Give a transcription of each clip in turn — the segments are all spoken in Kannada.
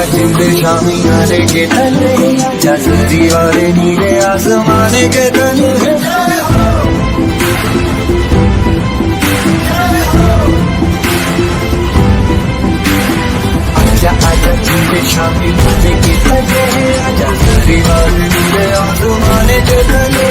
आजा चिंदे शामी आने के तले, जसरी वाले नीले आसमाने के तले। आजा आजा चिंदे शामी आने के तले, जसरी वाले नीले आसमाने के तले।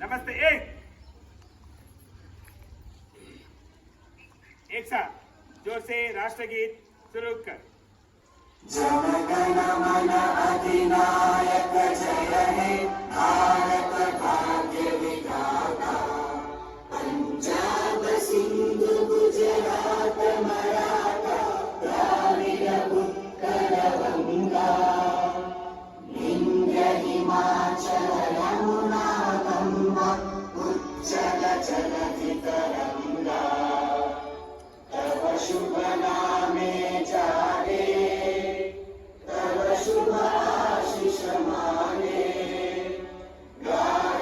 नमस्ते। एक साथ जोर से राष्ट्रगीत शुरू कर। जन गण मन अधिनायक जय हे भारत भाग्य विधाता, पंजाब सिंध गुजरात मराठा द्राविड उत्कल गंगा, विंध्य हिमाचल यमुना गंगा उच्चल जलधि तरंगा, तव शुभ नामे जागे, तव शुभ आशीष माने, गाहे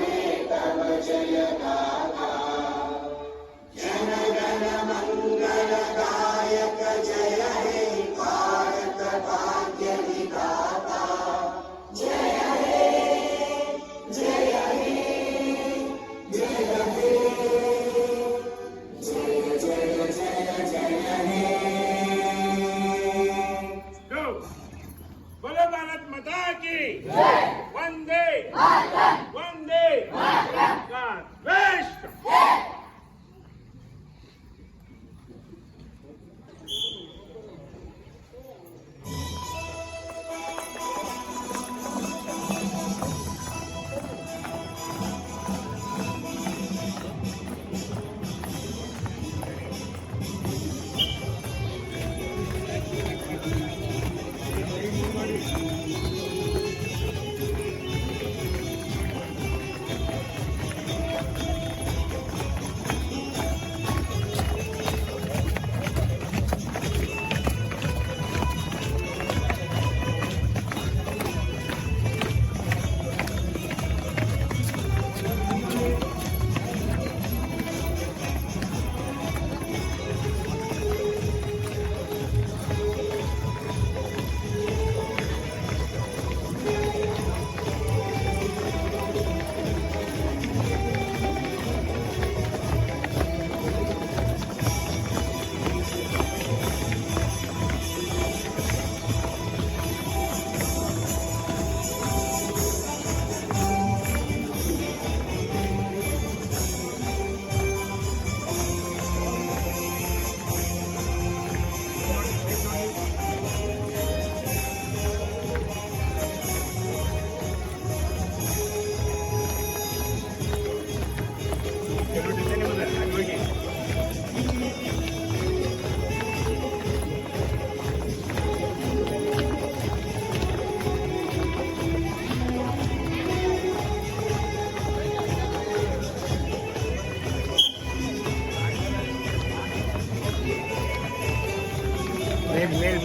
ಮೇಲ್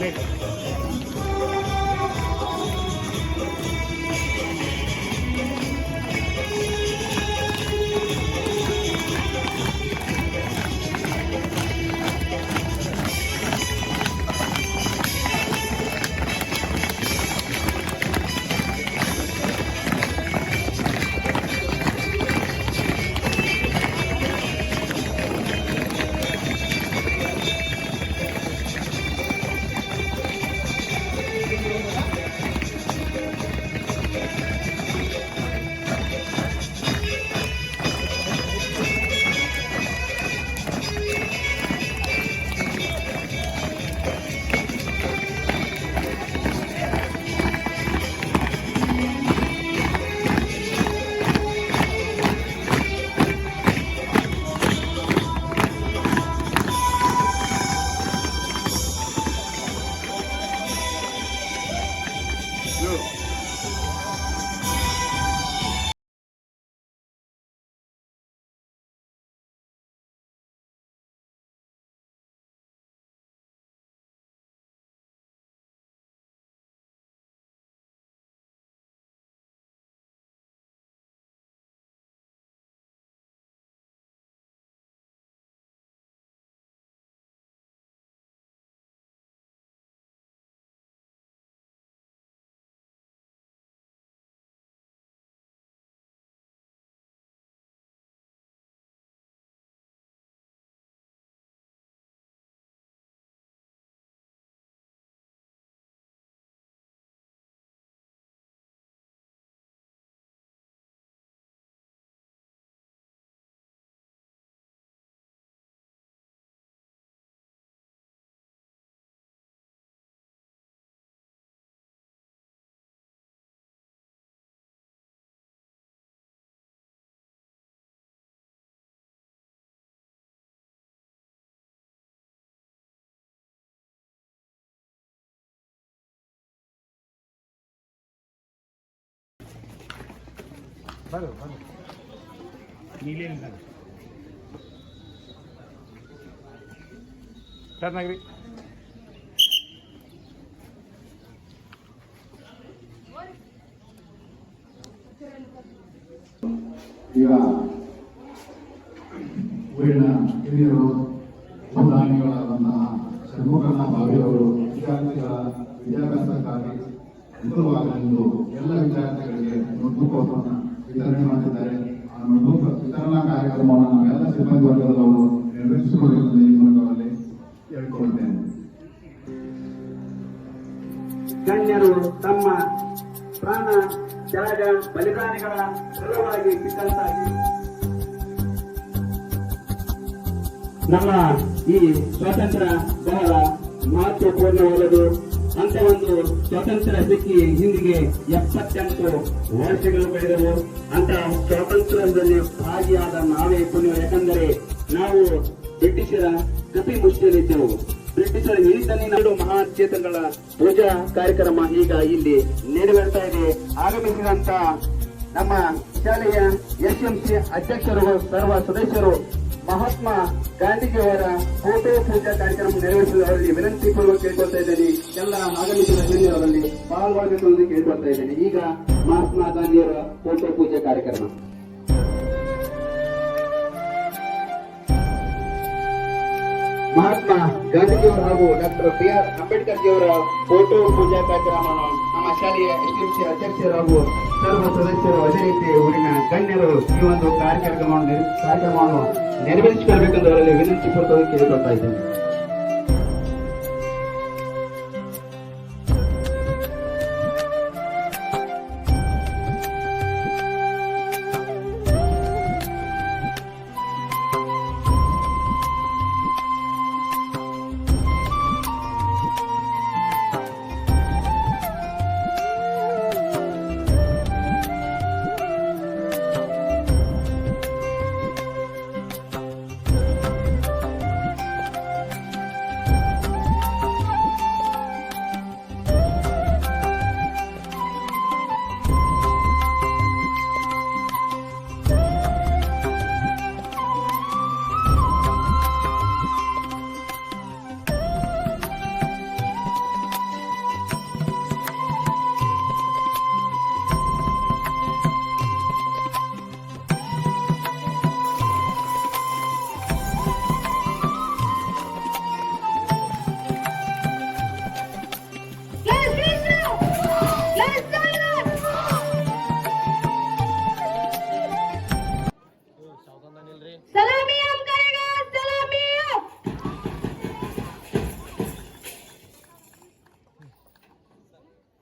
ಬರು ನೀಲೇನಿಲ್ಲ ರತ್ನಾಗಿರಿ ಈಗ ಊರಿನ ಹಿರಿಯರು ದಾನಿಗಳಾದಂತಹ ಷಣ್ಮುಖನ ಬಾವಿಯವರು ವಿದ್ಯಾಭ್ಯಾಸಕ್ಕಾಗಿ ಅನುಕೂಲವಾಗಲೆಂದು ಎಲ್ಲ ವಿದ್ಯಾರ್ಥಿಗಳಿಗೆ ನೋಟ್ಬುಕ್ಗಳನ್ನು ವಿತರಣೆ ಮಾಡಿದ್ದಾರೆ. ಆ ನೋಟ್ಬುಕ್ ವಿತರಣಾ ಕಾರ್ಯಕ್ರಮವನ್ನು ನಾವೆಲ್ಲ ಸಿಬ್ಬಂದಿ ವರ್ಗದವರು ನಿರ್ವಹಿಸಿಕೊಳ್ಳುವುದನ್ನು ಈ ಮೂಲಕದಲ್ಲಿ ಹೇಳಿಕೊಳ್ಳುತ್ತೇನೆ. ಗಣ್ಯರು ತಮ್ಮ ಪ್ರಾಣ ತ್ಯಾಗ ಬಲಿದಾನಗಳ ಸಲುವಾಗಿ ಬಿಟ್ಟಂತಾಗಿ ನಮ್ಮ ಈ ಸ್ವಾತಂತ್ರ್ಯ ಬಹಳ ಮಹತ್ವಪೂರ್ಣವಾದದು. ಅಂತ ಒಂದು ಸ್ವಾತಂತ್ರ್ಯ ಸಿಕ್ಕಿ ಹಿಂದಿಗೆ 78 ವರ್ಷಗಳು ಕಳೆದವು. ಅಂತ ಸ್ವಾತಂತ್ರ್ಯದಲ್ಲಿ ಭಾಗಿಯಾದ ನಾವೇ ಪುಣ್ಯ. ಯಾಕಂದರೆ ನಾವು ಬ್ರಿಟಿಷರ ಕಪಿ ಮುಷ್ಟಿಯಲ್ಲಿದ್ದೆವು. ಬ್ರಿಟಿಷರ ಹಿಡಿತಲ್ಲಿ ನಾಡು ಮಹಾಚೇತನಗಳ ಪೂಜಾ ಕಾರ್ಯಕ್ರಮ ಈಗ ಇಲ್ಲಿ ನೆರವೇರ್ತಾ ಇದೆ. ಆಗಮಿಸಿದಂತ ನಮ್ಮ ಶಾಲೆಯ ಎಸ್ಎಂಸಿ ಅಧ್ಯಕ್ಷರು, ಸರ್ವ ಸದಸ್ಯರು, ಮಹಾತ್ಮ ಗಾಂಧೀಜಿಯವರ ಫೋಟೋ ಪೂಜಾ ಕಾರ್ಯಕ್ರಮ ನೆರವೇರಿಸಲು ಅವರಲ್ಲಿ ವಿನಂತಿ ಪೂರ್ವಕ ಕೇಳ್ಕೊಳ್ತಾ ಇದ್ದೇನೆ. ಎಲ್ಲ ಆಗಮಿಸಿದ ಗಣ್ಯರಲ್ಲಿ ಪಾಲ್ಗೊಳ್ಳಬೇಕು ಎಂದು ಕೇಳ್ಕೊಳ್ತಾ ಇದ್ದೇನೆ. ಈಗ ಮಹಾತ್ಮ ಗಾಂಧಿಯವರ ಫೋಟೋ ಪೂಜಾ ಕಾರ್ಯಕ್ರಮ. ಮಹಾತ್ಮ ಗಾಂಧೀಜಿಯವರು ಹಾಗೂ ಡಾಕ್ಟರ್ ಬಿ.ಆರ್. ಅಂಬೇಡ್ಕರ್ ಜಿಯವರ ಫೋಟೋ ಪೂಜಾ ಕಾರ್ಯಕ್ರಮವನ್ನು ನಮ್ಮ ಶಾಲೆಯ ಎಸ್ಎಂಸಿ ಅಧ್ಯಕ್ಷರು ಹಾಗೂ ಸರ್ವ ಸದಸ್ಯರು, ಅದೇ ರೀತಿ ಊರಿನ ಗಣ್ಯರು ಈ ಒಂದು ಕಾರ್ಯಕ್ರಮವನ್ನು ನೆರವೇರಿಸಿಕೊಳ್ಬೇಕೆಂದು ಅವರಲ್ಲಿ ವಿನಂತಿ ಪೂರ್ವಕವಾಗಿ ಕೇಳಿಕೊಳ್ತಾ ಇದ್ದೇನೆ.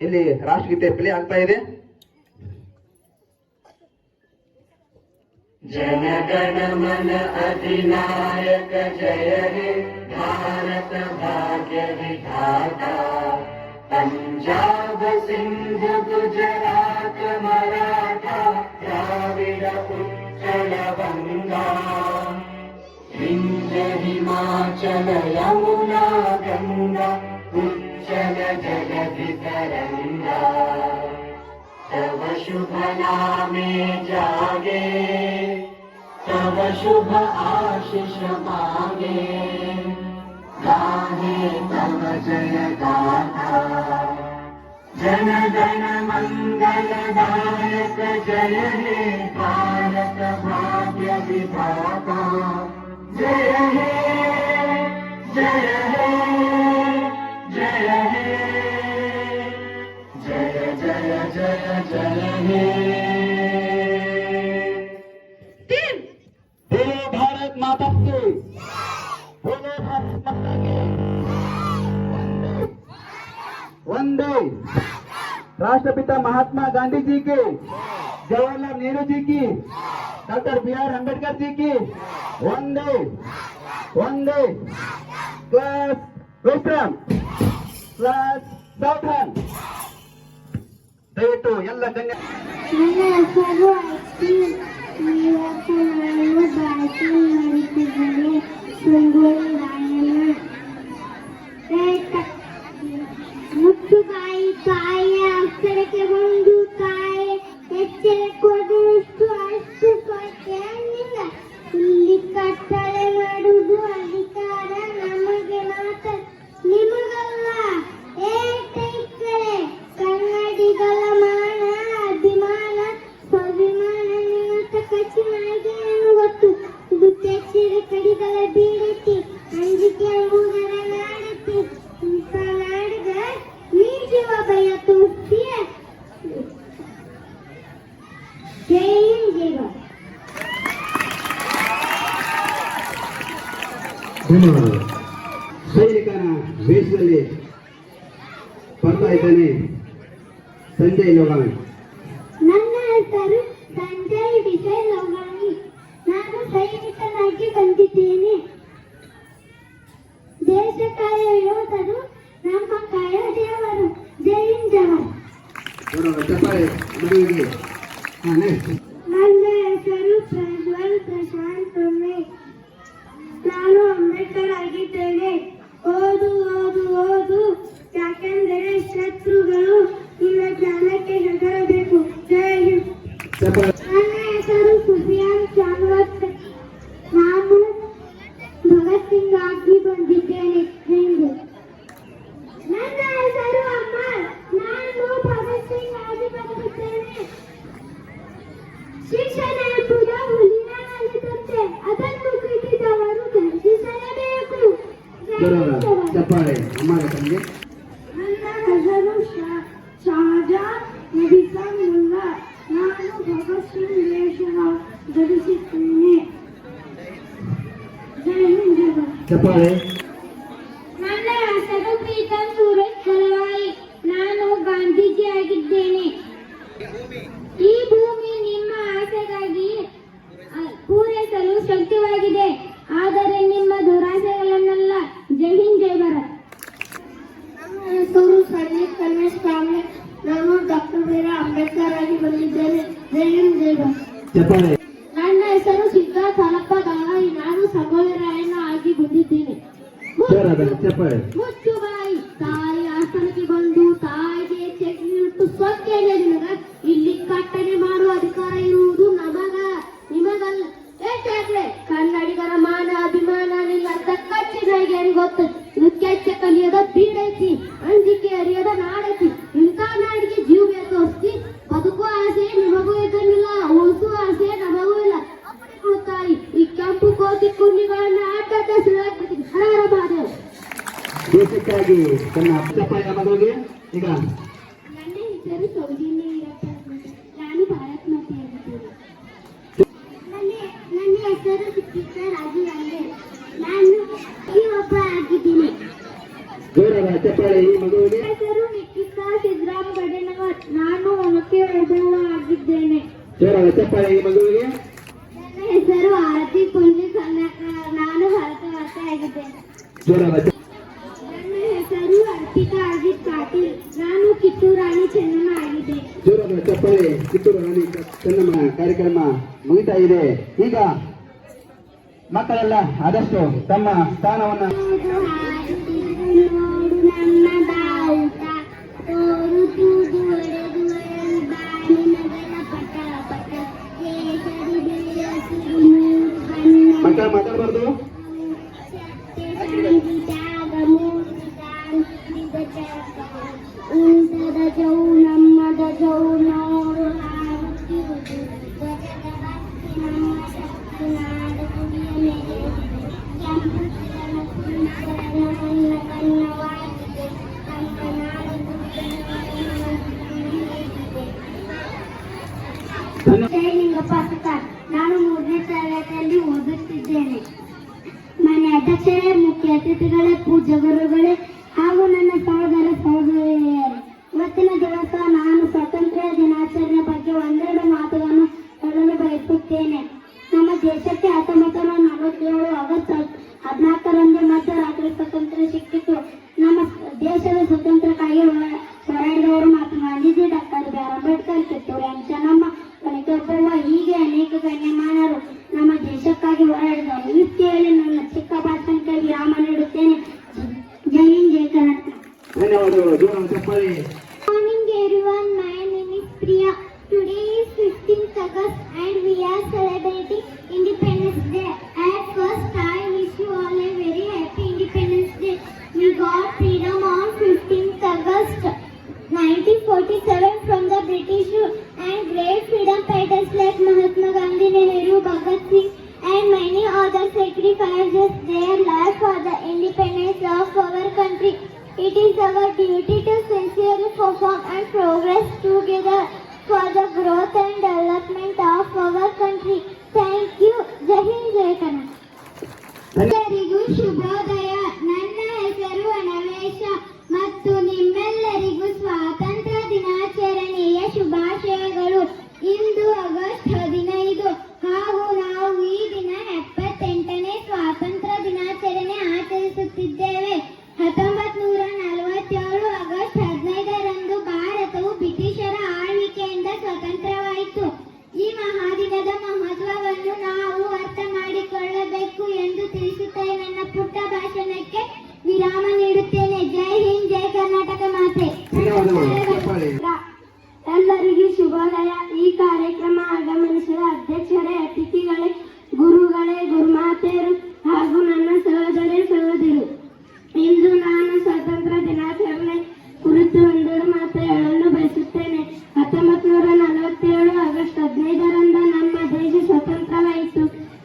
ಇಲ್ಲಿ ರಾಷ್ಟ್ರಗೀತೆ ಪ್ಲೇ ಆಗ್ತಾ ಇದೆ. जनगण मन अधिनायक जय हे भारत भाग्य विधाता पंजाब सिंध गुजरात मराठा द्राविड उत्कल गंगा विंध्य हिमाचल यमुना गंगा उच्चल जगति तरंगा तव शुभ नामे जागे तव शुभ आशीष मांगे गाहे तव जय गाथा जन गण मंगल दायक जय हे भारत भाग्य विधाता जय हे जय हे जय हे जय जय जय जय हे बोलो भारत माता की, बोलो भारत माता की, वंदे राष्ट्रपिता महात्मा गांधी जी की, जवाहरलाल नेहरू जी की, डॉक्टर BR अम्बेडकर जी की, वंदे वंदे. क्लास विश्राम, क्लास सावधान. ದಯವಿಟ್ಟು ಎಲ್ಲ ಗಣ್ಯ ನನ್ನ ಹೆಸರು ಅಕ್ಕಿ. ಇವತ್ತು ನಾನು ಭಾಷಣ ಮಾಡುತ್ತಿದ್ದೇನೆ. ಸುಂಗುಳಿ ರಾಯಣ್ಣ. ಮುತ್ತುಗಾಯಿ ತಾಯಿಯ ಅಕ್ಷರಕ್ಕೆ ಒಂದು ತಾಯಿ ಎಚ್ಚರಿಕೊಡುವಷ್ಟು ಅಷ್ಟು ಕೊಟ್ಟೆನಿಲ್ಲ. ಇಲ್ಲಿ ಕಟ್ಟಳೆ ಮಾಡುವುದು ಅಧಿಕಾರ ನಮಗೆ ಮಾತ್ರ, ನಿಮಗಲ್ಲ. ಏಕೈಕರೇ ಕನ್ನಡಿಗರ ಮಾನ ಅಭಿಮಾನ ಸ್ವಾಭಿಮಾನ ನಿನ್ನಂತ ಕಚ್ಚಿ ನಾಯಿಗೆ ಗೊತ್ತು. ಇದು ಕೆಚ್ಚಿದ ಕಡಿಗಳ ಬೀಳತಿ ಅಂಜಿಕೆ ಎಂಬುದರ ನಾಡತಿ. ಇಂಥ ನಾಡಿಗ ನೀ ಜೀವ ಭಯ ತೋರಿಸ್ತೀಯ. ಜೈ ಹಿಂದ್ ಜೈ ಭಾರತ್. ಸೈನಿಕನ ವೇಷದಲ್ಲಿ ಬರ್ತಾ ಇದ್ದಾನೆ ಸಂಜಯ್ ಲೋಗಾಣಿ. ನನ್ನ ಹೆಸರು ಸಂಜಯ್ ವಿಜಯ್ ಲೋಗಾಣಿ. ನಾನು ಸೈನಿಕನಾಗಿ ಬಂದಿದ್ದೇನೆ. ದೇಶ ಕಾಯ ಯೋಧರು ನಮ್ಮ ಕಾಯ ದೇವರು. ಜೈ ಹಿಂದ್ ಜವಾನ್. ಚಪ್ಪಾಳೆ ಮದುವೆಗೆ. ನನ್ನ ಹೆಸರು ಪ್ರಜ್ವಲ್ ಪ್ರಶಾಂತ್ ಉಮೇಶ್. ನಾನು ಅಂಬೇಡ್ಕರ್ ಆಗಿದ್ದೇನೆ. ಓದು ಓದು ಓದು, ಯಾಕೆಂದರೆ ಶತ್ರುಗಳು ನಿನ್ನ ಜ್ಞಾನಕ್ಕೆ ಹೆದರಬೇಕು. ಜೈ ಹಿಂದ್. ನನ್ನ ಹೆಸರು ಸುಫಿಯಾನ್ ಚಾನ್ವತ್. ನಾನು ಭಗತ್ ಸಿಂಗ್ ಆಗಿ ಬಂದಿದ್ದೇನೆ. ಹಿಂದೂ. ನನ್ನ ಹೆಸರು ಅಮರ್. ನಾನು ಭಗತ್ ಸಿಂಗ್ ಆಗಿ ಬಂದಿದ್ದೇನೆ. ಶಿಕ್ಷಣ ಎಂಬುದು ಹುಲಿನ ನಲಿದಂತೆ, ಅದನ್ನು ಕಿಟ್ಟಿದವರು ದಂಡಿಸಲೇಬೇಕು. ಚಪ್ಪಾಳೆ ಅಮ್ಮರ ತಂದೆ. ನನ್ನ ಹೆಸರು ಶಾಜಾ ನಬಿಸನ್ ಮುಲ್ಲಾ. ನಾನು ಭಗತ್ ಸಿಂಗ್ ವೇಷ ಧರಿಸುತ್ತೇನೆ. ಜೈ ಹಿಂದ್ ಜೈ ಭಾರತ್. ಚಪ್ಪಾಳೆ. ನನ್ನ ಹೆಸರು ಪ್ರೀತಮ್ ಸೂರಜ್ ಕಲವಾಯಿ. ನಾನು ಗಾಂಧೀಜಿ ಆಗಿದ್ದೇನೆ. ಈ ಭೂಮಿ ನಿಮ್ಮ ಆಸೆಗಾಗಿ ಪೂರೈಸಲು ಶಕ್ತವಾಗಿದೆ, ಆದರೆ ನಿಮ್ಮ ದುರಾಸೆಗಳನ್ನೆಲ್ಲ. ಜೈ ಹಿಂದ್ ಜೈ ಭಾರತ್. ನನ್ನ ಹೆಸರು ಸಂದೀಪ್ ಕಲ್ಮೇಶ್ ಕಾಂಬ್ಳೆ. ನಾನು ಡಾಕ್ಟರ್ BR ಅಂಬೇಡ್ಕರ್ ಆಗಿ ಬಂದಿದ್ದೇನೆ. ಜೈ ಹಿಂದ್ ಜೈ ಭಾರತ್. ಚಪ್ಪಾಳೆ. ನನ್ನ ಹೆಸರು ಸಿದ್ಧಾರ್ಥ ಹರಪ್ಪ ದಾಳಾಯಿ. ನಾನು ಸಂಗೊಳ್ಳಿ ರಾಯಣ್ಣ ಆಗಿ ಬಂದಿದ್ದೇನೆ. ಚಪ್ಪಾಳೆ. ಮುಚ್ಚುಬಾಯಿ. ತಾಯಿ ಆಸ್ಥಾನಕ್ಕೆ ಬಂದು ತಾಯಿಗೆ ಚೆಕ್ ನೀಡುತ್ತು ಸ್ವಚ್ಛನೆ ನಿಮಗ. ಇಲ್ಲಿ ಕಟ್ಟಣೆ ಮಾಡುವ ಅಧಿಕಾರ ಇರುವುದು ನಮಗ, ನಿಮಗಲ್ಲ. ಏಕೆ ಕನ್ನಡಿಗರ ಮಾನ ಅಭಿಮಾನ ನಿಲ್ಲಂತ ಕಚ್ಚಿದಾಗಿ ಗೊತ್ತು. ಇದು ಕೆಚ್ಚ ಕಲಿಯದ ಬೀಡೈತಿ, ಅಂಜಿಕೆ ಅರಿಯದ ನಾಡೈತಿ. ಇಂಥ ನಾಡಿಗೆ ಜೀವ ಬೇಕು. ಬದುಕುವ ಆಸೆ ನಿಮಗೂ ಇದ್ದಂಗಿಲ್ಲ, ಉಳಿಸುವ ಆಸೆ ನಮಗೂ ಇಲ್ಲ. ತಾಯಿ ಈ ಕೆಂಪು ಕೋತಿ ಕುರ್ನಿಗಳನ್ನ ಆಟದ ಸುಳಾಕ್ಬಿಟ್ಟಿದೆ. ಹರ ಬಾದೇವ್. ದೇಶಕ್ಕಾಗಿ ತನ್ನ ಚಪ್ಪಾಳೆ ಮಗಳಿಗೆ. ಈಗ ನನ್ನ ಹೆಸರು ಸೌಜನ್ಯ ಈರಪ್ಪ. ನಾನು ಭಾರತ್ ಮಾತೆ ಆಗಿದ್ದೇನೆ. ನನ್ನ ಹೆಸರು ಸುಚಿತ್ರಾ ರಾಜು ಅಂಗೇ. ನಾನು ಒಬ್ಬ ಆಗಿದ್ದೀನಿ. ಜೋರಾದ ಚಪ್ಪಾಳೆ ಈ ಮಗುವಿಗೆ. ಹೆಸರು ನಿಖಿತಾ ಸಿದ್ದರಾಮಗೌಡ. ಚಪ್ಪಾಳೆ ಈ ಮಗುವಿಗೆ. ನನ್ನ ಹೆಸರು ಆರತಿ ಪುಂಜಿ ಕರ್ನಾಟಕ. ನಾನು ಭಾರತವಾಸಿಯಾಗಿದ್ದೇನೆ. ಜೋರಾದ ನನ್ನ ಹೆಸರು ಅರ್ಪಿತಾ ಅಜಿತ್ ಪಾಟೀಲ್. ನಾನು ಕಿತ್ತೂರು ರಾಣಿ ಚೆನ್ನಮ್ಮ ಆಗಿದೆ. ಜೋರಾದ ಚಪ್ಪಾಳೆ. ಕಿತ್ತೂರು ರಾಣಿ ಚೆನ್ನಮ್ಮ ಕಾರ್ಯಕ್ರಮ ಮುಗಿತಾ ಇದೆ. ಈಗ ಮಕ್ಕಳೆಲ್ಲ ಆದಷ್ಟು ತಮ್ಮ ಸ್ಥಾನವನ್ನ ನೋಡು ನನ್ನ ಬಾವುಟ ತೋರುವುದು ಒಡೆದು ಬಾಯಿ ನಗರ ಪಟ ಪಟ ಕೇಸರಿ ಬಿಳಿಯ ಸಿರು ಬಣ್ಣ ಮಕ್ಕಳ ಮಾತಾಡಬಾರ್ದು. ಸಂಗೀತಾಗ ಮೂಡಿದಾಗ ಉಂಟದ ಜೌ ನಮ್ಮದ ಜೌ ನೋಡು ಹಾರುತ್ತಿರುವುದು ಧ್ವಜದ ಭಕ್ತಿ ನಮ್ಮ ಶಕ್ತಿ ನಾಡು ಗುಡಿಯ ಮೇಲೆ ಕೆಂಪು ಕಿರಣ ಸುಂದರ ನನ್ನ ಕನ್ನವಾಗಿದೆ ನಮ್ಮ ನಾಡು ಗುಡಿಯ ಲಿಂಗಪ್ಪ ಸುತಾರ್. ನಾನು 3ನೇ ತರಗತಿಯಲ್ಲಿ ಓದುತ್ತಿದ್ದೇನೆ. ಮನೆ ಅಧ್ಯಕ್ಷರೇ, ಮುಖ್ಯ ಅತಿಥಿಗಳೇ, ಪೂಜ್ಯ ಗುರುಗಳೇ ಹಾಗೂ ನನ್ನ ಸಹೋದರ ಸಹೋದರಿಯರೇ, ಇವತ್ತಿನ ದಿವಸ ನಾನು ಸ್ವಾತಂತ್ರ್ಯ ದಿನಾಚರಣೆ ಬಗ್ಗೆ ಒಂದೆರಡು ಮಾತುಗಳನ್ನು ಹೇಳಲು ಬಯಸುತ್ತೇನೆ. ನಮ್ಮ ದೇಶಕ್ಕೆ 1947 ಆಗಸ್ಟ್ 14ರಂದು ಮಧ್ಯರಾತ್ರಿ ಸ್ವಾತಂತ್ರ್ಯ ಸಿಕ್ಕಿತು. ನಮ್ಮ ದೇಶದ ಸ್ವಾತಂತ್ರ್ಯಕ್ಕಾಗಿ ಹೋರಾಡಿದವರು ಮಹಾತ್ಮ ಗಾಂಧೀಜಿ, ಡಾಕ್ಟರ್ ಬಿ.ಆರ್. ಅಂಬೇಡ್ಕರ್, ಕಿತ್ತೂರು ರಾಣಿ ಚೆನ್ನಮ್ಮ, ಕನಕಬ್ಬವ್ವ ಹೀಗೆ ಅನೇಕ ಗಣ್ಯಮಾನ್ಯರು ನಮ್ಮ ದೇಶಕ್ಕಾಗಿ ಹೋರಾಡಿದವರು. ಇಷ್ಟೇಳಿ ನನ್ನ ಚಿಕ್ಕ ಭಾಷಣಕ್ಕೆ ವಿರಾಮ ನೀಡುತ್ತೇನೆ. ಜೈ ಹಿಂದ್, ಜೈ ಕರ್ನಾಟಕ. ಧನ್ಯವಾದಗಳು. ಜೋರಾದ ಚಪ್ಪಾಳೆ. Morning everyone, my name is Priya. Today is 15th August and we are celebrating Independence Day. At first I wish you all a very happy Independence Day. We got freedom on 15th August 1947 from the British rule, and great freedom fighters like Mahatma Gandhi, Nehru, Bhagat Singh and many others sacrificed their life for the independence of our country. It is our duty to sincerely perform and progress together for the growth and development of our country. Thank you. Jai Hind, Jai Karnataka. ಎಲ್ಲರಿಗೂ ಶುಭೋದಯ. ನನ್ನ ಹೆಸರು ಅನವೇಶ ಮತ್ತು ನಿಮ್ಮೆಲ್ಲರಿಗೂ ಸ್ವಾತಂತ್ರ್ಯ ದಿನಾಚರಣೆಯ ಶುಭಾಶಯಗಳು. ಇಂದು ಆಗಸ್ಟ್ 15 ಹಾಗೂ ನಾವು ಈ ದಿನ 78ನೇ ಸ್ವಾತಂತ್ರ್ಯ ದಿನಾಚರಣೆ ಆಚರಿಸುತ್ತಿದ್ದೇವೆ. 1947 ಆಗಸ್ಟ್ 15ರಂದು ಭಾರತವು ಬ್ರಿಟಿಷರ ಆಳ್ವಿಕೆಯಿಂದ ಸ್ವತಂತ್ರವಾಯಿತು. ಈ ಮಹಾದಿನದ ಮಹತ್ವವನ್ನು ನಾವು ಅರ್ಥ ಮಾಡಿಕೊಳ್ಳಬೇಕು ಎಂದು ತಿಳಿಸುತ್ತಾ ನನ್ನ ಪುಟ್ಟ ಭಾಷಣಕ್ಕೆ ವಿರಾಮ ನೀಡುತ್ತೇನೆ. ಜೈ ಹಿಂದ್, ಜೈ ಕರ್ನಾಟಕ ಮಾತೆ. ಎಲ್ಲರಿಗೂ ಶುಭೋದಯ. ಈ ಕಾರ್ಯಕ್ರಮ ಆಗಮನಿಸಿದ ಅಧ್ಯಕ್ಷರೇ, ಅತಿಥಿಗಳೇ, ಗುರುಗಳೇ, ಗುರುಮಾತೆಯರು ಹಾಗೂ ನನ್ನ ಸಹೋದರ ಸಹೋದರಿಯರು, ಇಂದು ನಾನು ಸ್ವಾತಂತ್ರ್ಯ ದಿನಾಚರಣೆ ಕುರಿತು ಒಂದೆರಡು ಮಾತು ಹೇಳಲು ಬಯಸುತ್ತೇನೆ. 1947 ಆಗಸ್ಟ್ 15ರಂದು ನಮ್ಮ ದೇಶ ಸ್ವತಂತ್ರವಾಯಿತು.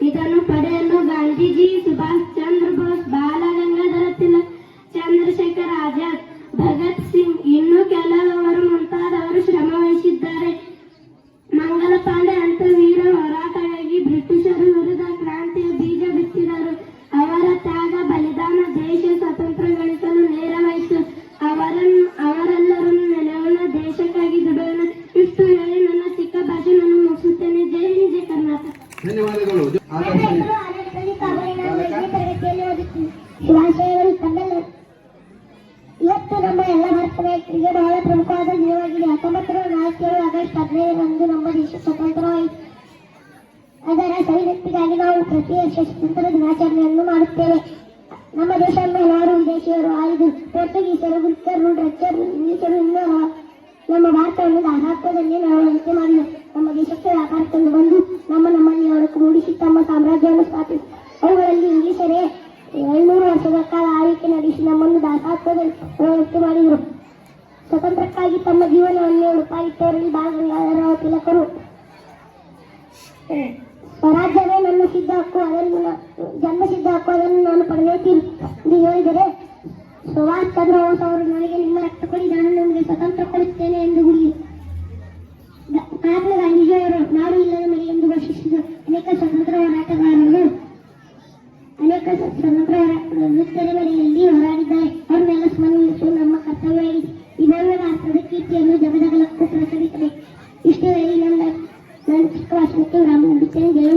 ಇದನ್ನು ಪಡೆಯಲು ಗಾಂಧೀಜಿ, ಸುಭಾಷ್ ಚಂದ್ರ ಬೋಸ್, ಬಾಲ ಗಂಗಾಧರ ತಿಲಕ್, ಚಂದ್ರಶೇಖರ್ ಆಜಾದ್, ಭಗತ್ ಸಿಂಗ್ ಇನ್ನೂ ಕೆಲವರು ಮುಂತಾದವರು ಶ್ರಮ ವಹಿಸಿದ್ದಾರೆ. ಮಂಗಲ ಪಾಂಡೆ ಅಂತ ವೀರ ಹೋರಾಟಗಾಗಿ ಬ್ರಿಟಿಷರ ವಿರುದ್ಧ ಕ್ರಾಂತಿಯ ಬೀಜ ಬಿತ್ತಿದರು. ಅವರ ತ್ಯಾಗ ಬಲಿದಾನ ದೇಶ ಸ್ವತಂತ್ರ ಗಳಿಸಲು ನೆರವಾಯಿತು. ಅವರೆಲ್ಲರನ್ನು ನೆಲೆಯೋಣ, ದೇಶಕ್ಕಾಗಿ ದುಡಿಯೋಣ. ಇಷ್ಟು ಹೇಳಿ ನನ್ನ ಚಿಕ್ಕ ಭಾಷೆಯನ್ನು ಮುಗಿಸುತ್ತೇನೆ. ಜೈ ಹಿಂದ್, ಜೈ ಕರ್ನಾಟಕ. ಧನ್ಯವಾದಗಳು. ಶುಭಾಶಯಗಳು ತಮ್ಮೆಲ್ಲ. ಇವತ್ತು ನಮ್ಮ ಎಲ್ಲ ಭಾರತ ನಾಯಕರಿಗೆ ಬಹಳ ಪ್ರಮುಖವಾದ ದಿನವಾಗಿದೆ. 1947 ಆಗಸ್ಟ್ 15ರಂದು ನಮ್ಮ ದೇಶ ಸ್ವತಂತ್ರವಾಯಿತು. ಅದರ ಸವಿನೆನಪಿಗಾಗಿ ನಾವು ಪ್ರತಿ ವರ್ಷ ಸ್ವತಂತ್ರ ದಿನಾಚರಣೆಯನ್ನು ಮಾಡುತ್ತೇವೆ. ನಮ್ಮ ದೇಶವನ್ನು ಹಲವಾರು ವಿದೇಶಿಯರು ಆಳಿದರು. ಪೋರ್ಚುಗೀಸರು, ಗ್ರೀಕರು, ಡಚ್ಚರು, ಇಂಗ್ಲಿಷರು ಇನ್ನೂ ನಮ್ಮ ಭಾರತವನ್ನು ದಾಸತ್ವದಲ್ಲಿ ನಡವಳಿಕೆ ಮಾಡಿದರು. ನಮ್ಮ ದೇಶಕ್ಕೆ ವ್ಯಾಪಾರಕ್ಕೆಂದು ಬಂದು ನಮ್ಮಲ್ಲಿ ಅವರು ಮೂಡಿಸಿ ತಮ್ಮ ಸಾಮ್ರಾಜ್ಯವನ್ನು ಸ್ಥಾಪಿಸಿ ಅವುಗಳಲ್ಲಿ ಇಂಗ್ಲಿಷರೇ 700 ವರ್ಷದ ಕಾಲ ಆಳ್ವಿಕೆ ನಡೆಸಿ ನಮ್ಮನ್ನು ದಾಸತ್ವದಲ್ಲಿ ನಡವಳಿಕೆ ಮಾಡಿದರು. ಸ್ವತಂತ್ರಕ್ಕಾಗಿ ತಮ್ಮ ಜೀವನವನ್ನು ಉಡುಪಾಯಿಟ್ಟವರಲ್ಲಿ ಬಾಲ ಗಂಗಾಧರ ತಿಲಕರು ಸ್ವರಾಜ್ಯವೇ ನನ್ನ ಸಿದ್ಧ ಹಕ್ಕು, ಅದನ್ನು ಜನ್ಮಸಿದ್ಧ ಹಕ್ಕು, ಅದನ್ನು ನಾನು ಪಡೆಯುತ್ತೀನಿ ಎಂದು ಹೇಳಿದರೆ, ಸುಭಾಷ್ ಚಂದ್ರ ಬೋಸ್ ಅವರು ನನಗೆ ನಿಮ್ಮ ರಕ್ತ ಕೊಡಿ, ನಾನು ನಿಮಗೆ ಸ್ವತಂತ್ರ ಕೊಡುತ್ತೇನೆ ಎಂದು ಗುಡಿ. ಮಹಾತ್ಮ ಗಾಂಧೀಜಿಯವರು ನಾಡು ಇಲ್ಲದ ಮನೆ ಎಂದು ಘೋಷಿಸಿದರು. ಅನೇಕ ಸ್ವತಂತ್ರ ಹೋರಾಟಗಾರರು ತೆರೆಮರೆಯಲ್ಲಿ ಹೋರಾಡಿದ್ದಾರೆ. ಅವರನ್ನೆಲ್ಲ ಸ್ಮರಿಸುವುದು ನಮ್ಮ ಕರ್ತವ್ಯವಾಗಿದೆ. ಇದನ್ನು ರಾಷ್ಟ್ರದ ಕೀರ್ತಿಯನ್ನು ಜಗದಗಲಕ್ಕೂ ಪ್ರಸರಿಸಬೇಕು. ಇಷ್ಟು ಹೇಳಿ ನನ್ನ ಚಿಕ್ಕ ರಾಷ್ಟ್ರಕ್ಕೆ ರಾಮ ಬಿಟ್ಟೆ ಜಯ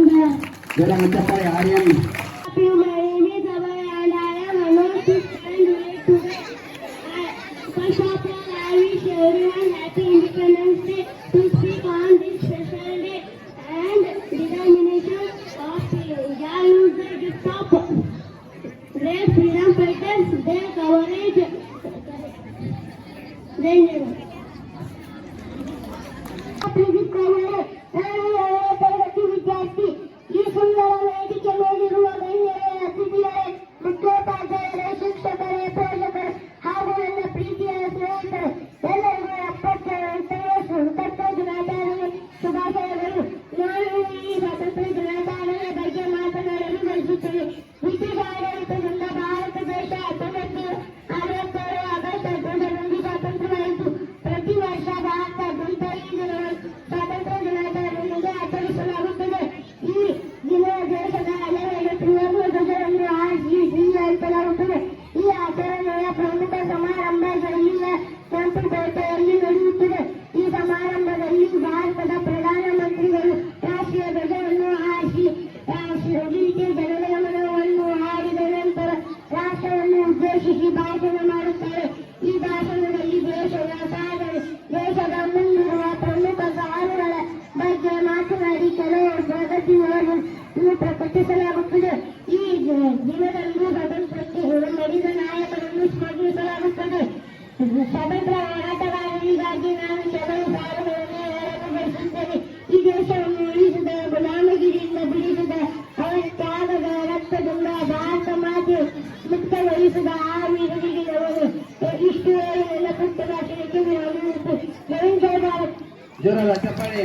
ಜರ ಚಪ್ಪಾಳೆ Aryan. Happy Marine Summer and I am honored to stand here today. First of all, I wish everyone happy Independence Day to speak on this special day and determination of India used to stop brave freedom fighters, their courage. ತರಗತಿ ವಿದ್ಯಾರ್ಥಿ ಈ ಸುಂದರ ವೇದಿಕೆ ಮೇಲಿರುವ ಗಣ್ಯರೇ, ಅತಿಥಿಗಳೇ, ಮುಖ್ಯೋಪಾಧ್ಯಾಯರೇ, ಶಿಕ್ಷಕರೇ, ಪೋಷಕರು ಹಾಗೂ ನನ್ನ ಪ್ರೀತಿಯ ಸ್ನೇಹಿತರು ಎಲ್ಲರಿಗೂ 70ನೇ ದಿನಾಚರಣೆ ಶುಭಾಶಯಗಳು. ನಾನು ಈ ಸ್ವಾತಂತ್ರ್ಯ ದಿನಾಚರಣೆಯ ಬಗ್ಗೆ ಮಾತನಾಡಲು ಬಯಸುತ್ತೇನೆ. ಬ್ರಿಟಿಷ್ ಆಡಳಿತದಿಂದ ಭಾರತ ದೇಶ 1946 ಆಗಸ್ಟ್ 18ರಂದು ಸ್ವಾತಂತ್ರ್ಯವಾಯಿತು. ಪ್ರತಿ ವರ್ಷ ಭಾರತಾದ್ಯಂತ ಈ ದಿನವನ್ನು ಸ್ವಾತಂತ್ರ್ಯ ದಿನಾಚರಣೆಯಿಂದ ಆಚರಿಸಲಾಗುತ್ತದೆ. ಈ ದಿನ ದೇಶದ ಹಲವೆಡೆ ತ್ರಿವರ್ಣ ಧ್ವಜವನ್ನು ಆಚರಿಸಲಾಗುತ್ತದೆ. ಈ ಆಚರಣೆಯ ಪ್ರಮುಖ ಸಮಾರಂಭಗಳಿಂದ ಕೆಂಪುಕೋಟೆಯಲ್ಲಿ ನಡೆಯುತ್ತದೆ. ಈ ಸಮಾರಂಭದಲ್ಲಿ ಭಾರತದ ಪ್ರಧಾನಮಂತ್ರಿಗಳು ರಾಷ್ಟ್ರೀಯ ಧ್ವಜವನ್ನು ಹಾರಿಸಿ ಜನಗಣಮನವನ್ನು ಹಾಡಿದ ನಂತರ ರಾಷ್ಟ್ರವನ್ನು ಉದ್ದೇಶಿಸಿ ಭಾಷಣ ಮಾಡುತ್ತಾರೆ. ಈ ಭಾಷಣದಲ್ಲಿ ದೇಶದ ಸಾಧನೆ, ದೇಶದ ಮುಂದಿರುವ ಪ್ರಮುಖ ಸವಾಲುಗಳ ಬಗ್ಗೆ ಮಾತನಾಡಿ ಕೆಲವು ಪ್ರಗತಿಗಳನ್ನು ಪ್ರಕಟಿಸಲಾಗುತ್ತದೆ. ಈ ದಿನದಂದು ಸ್ವಾತಂತ್ರ್ಯಕ್ಕೆ ನಡೆದ ನಾಯಕರನ್ನು ಸ್ಮರಿಸಲಾಗುತ್ತದೆ. ಸ್ವಾತಂತ್ರ್ಯ ಹೋರಾಟಗಾರರಿಗಾಗಿ ನಾನು ಕೆಲವು ಸಾಲುಗಳನ್ನು ಹೇಳಲು ಬಯಸುತ್ತೇನೆ. ಈ ದೇಶವನ್ನು ಉಳಿಸಿದ, ಗುಲಾಮಗಿರಿಯಿಂದ ಬಿಡಿಸಿದ, ಅವರ ತ್ಯಾಗದ ರಕ್ತದಿಂದ ಭಾರತ ಮಾತೆ ಮುಕ್ತಗೊಳಿಸಿದ ಆ ವೀರರಿಗೆ ಅವರು ಇಷ್ಟು ಹೇಳಿ ನನ್ನ ಪುಟ್ಟ ಭಾಷಣಕ್ಕೆ ಜೈ ಭಾರತ್. ಜೋರಾದ ಚಪ್ಪಾಳೆ.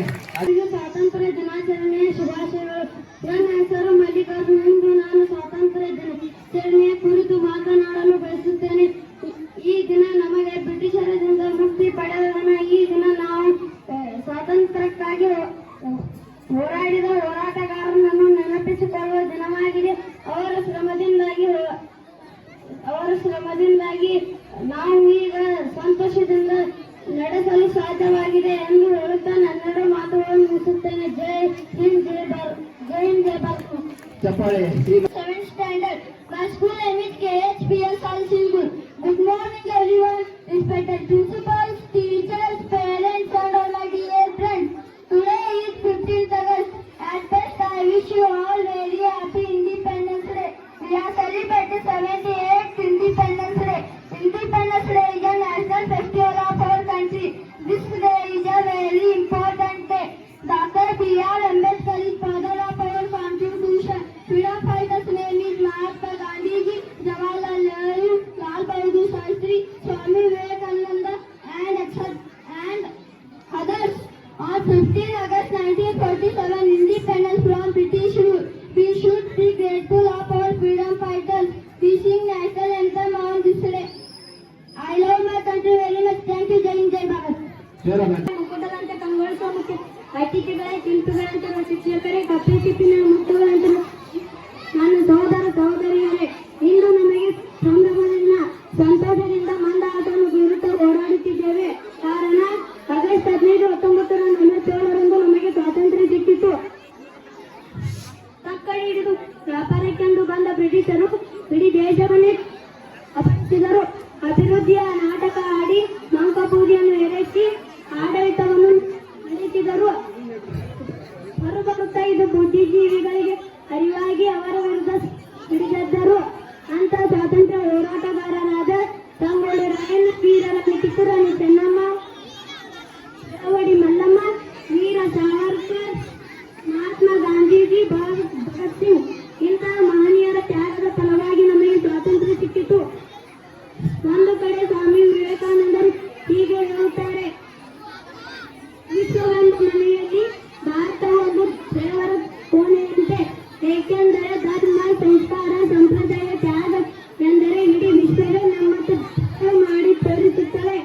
ಇದು ಸ್ವಾತಂತ್ರ್ಯ ದಿನಾಚರಣೆಯ ಶುಭಾಶಯಗಳು. ನನ್ನ ಹೆಸರು ಮಲ್ಲಿಕಾರ್ಜುನ್. ಇಂದು ನಾನು ಸ್ವಾತಂತ್ರ್ಯ ದಿನಾಚರಣೆಯ ಕುರಿತು ಮಾತನಾಡಲು ಬಯಸುತ್ತೇನೆ. ಈ ದಿನ ನಮಗೆ ಬ್ರಿಟಿಷರಿಂದ ಮುಕ್ತಿ ಪಡೆದ ದಿನ. ಈ ದಿನ ನಾವು ಸ್ವಾತಂತ್ರ್ಯಕ್ಕಾಗಿ ಹೋರಾಡಿದ ಹೋರಾಟಗಾರರನ್ನು ನೆನಪಿಸಿಕೊಳ್ಳುವ ದಿನವಾಗಿದೆ. ಅವರ ಶ್ರಮದಿಂದಾಗಿ ನಾವು ಈಗ ಸಂತೋಷದಿಂದ ನಡೆಸಲು ಸಾಧ್ಯವಾಗಿದೆ ಎಂದು ಹೇಳುತ್ತಾ ನನ್ನೆರಡು ಮಾತುಗಳನ್ನು ಮುಗಿಸುತ್ತೇನೆ. ಜೈ ಹಿಂದ್, ಜೈ ಭಾರತ್. ಜೈ ಹಿಂದ್, ಜೈ ಭಾರತ್. ಚಪ್ಪಾಳೆ. 7th standard. My school name is KHPL Salsin School. Good morning everyone. Respected principals, teachers, parents and all my dear friends. Today is 15th August. At best I wish you all very happy Independence Day. We are celebrating 78th Independence Day. Independence Day is a national festival of our country. This day is a very important day. Dr. B.R. Ambedkar is father of our constitution. Freedom fighters name is Mahatma Gandhi, Jawaharlal Nehru, Lal Bahadur Shastri, Swami Vivekananda and others. On 15 August 1947, independence from British rule. We should be grateful of our freedom fighters. We sing national anthem on this day. I love my country very much. Thank you. Jai Hind, Jai Bharat. ಜೋರಾದ ಮುಖಗಳಂತೆ ಕಂಗೊಳಿಸುವ ಮುಖ್ಯ ಅತಿಥಿಗಳೇ, ಶಿಲ್ಪಿಗಳಂತೆ ಶಿಕ್ಷಕರೇ, ಕಪ್ಪೆ ಚಿಪ್ಪಿನ ಮುತ್ತುಗಳಂತೆ ನನ್ನ ಸಹೋದರ ಸಹೋದರಿಯರೇ, ಇಂದು ನಮಗೆ ಸಂಭ್ರಮದಿಂದ ಸಂತೋಷದಿಂದ ಮಂದಹಾಸವನ್ನು ಬೀರುತ್ತಾ ಓಡಾಡುತ್ತಿದ್ದೇವೆ. ಕಾರಣ ಆಗಸ್ಟ್ 15, 1947ರಂದು ನಮಗೆ ಸ್ವಾತಂತ್ರ್ಯ ಸಿಕ್ಕಿತು. ತಕ್ಕಡಿ ಹಿಡಿದು ವ್ಯಾಪಾರಕ್ಕೆಂದು ಬಂದ ಬ್ರಿಟಿಷರು ಇಡೀ ದೇಶವನ್ನೇ ಅಪಹರಿಸಿದರು. ಅಭಿವೃದ್ಧಿಯ ನಾಟಕ ಆಡಿ ಮಂಕಪೂಜೆಯನ್ನು ಎರಚಿ ಆಡಳಿತವನ್ನು ನಡೆಸಿದರು. ಹೊರಬರುತ್ತಾ ಇದು ಬುದ್ಧಿಜೀವಿಗಳಿಗೆ ಅರಿವಾಗಿ ಅವರ ವಿರುದ್ಧ ಹಿಡಿದೆದ್ದರು. ಅಂತ ಸ್ವಾತಂತ್ರ್ಯ ಹೋರಾಟಗಾರರಾದ ಸಂಗೊಳ್ಳಿ ರಾಯಣ್ಣ, ವೀರರಾಣಿ ಕಿತ್ತೂರಾಣಿ ಚೆನ್ನಮ್ಮ, ದ್ರೌಪದಿ ಮಲ್ಲಮ್ಮ, ವೀರ ಸಾವರ್ಕರ್, ಮಹಾತ್ಮ ಗಾಂಧೀಜಿ, ಭಗತ್ ಸಿಂಗ್ ಇಂತಹ ಮಹನೀಯರ ತ್ಯಾಗದ ಫಲವಾಗಿ ನಮಗೆ ಸ್ವಾತಂತ್ರ್ಯ ಸಿಕ್ಕಿತು. ಒಂದು ಕಡೆ ಸ್ವಾಮಿ ವಿವೇಕಾನಂದರು ಹೀಗೆ ಹೇಳುತ್ತಾರೆ, ವಿಶ್ವವೆಂಬ ಮನೆಯಲ್ಲಿ ಭಾರತ ಒಂದು ದೇವರ ಕೋಣೆಯಂತೆ, ಏಕೆಂದರೆ ಧರ್ಮ, ಸಂಸ್ಕಾರ, ಸಂಪ್ರದಾಯ, ತ್ಯಾಗ ಎಂದರೆ ಇಡೀ ವಿಶ್ವವೇ ನಮ್ಮತ್ತ ಮಾಡಿ ತೋರಿಸುತ್ತವೆ.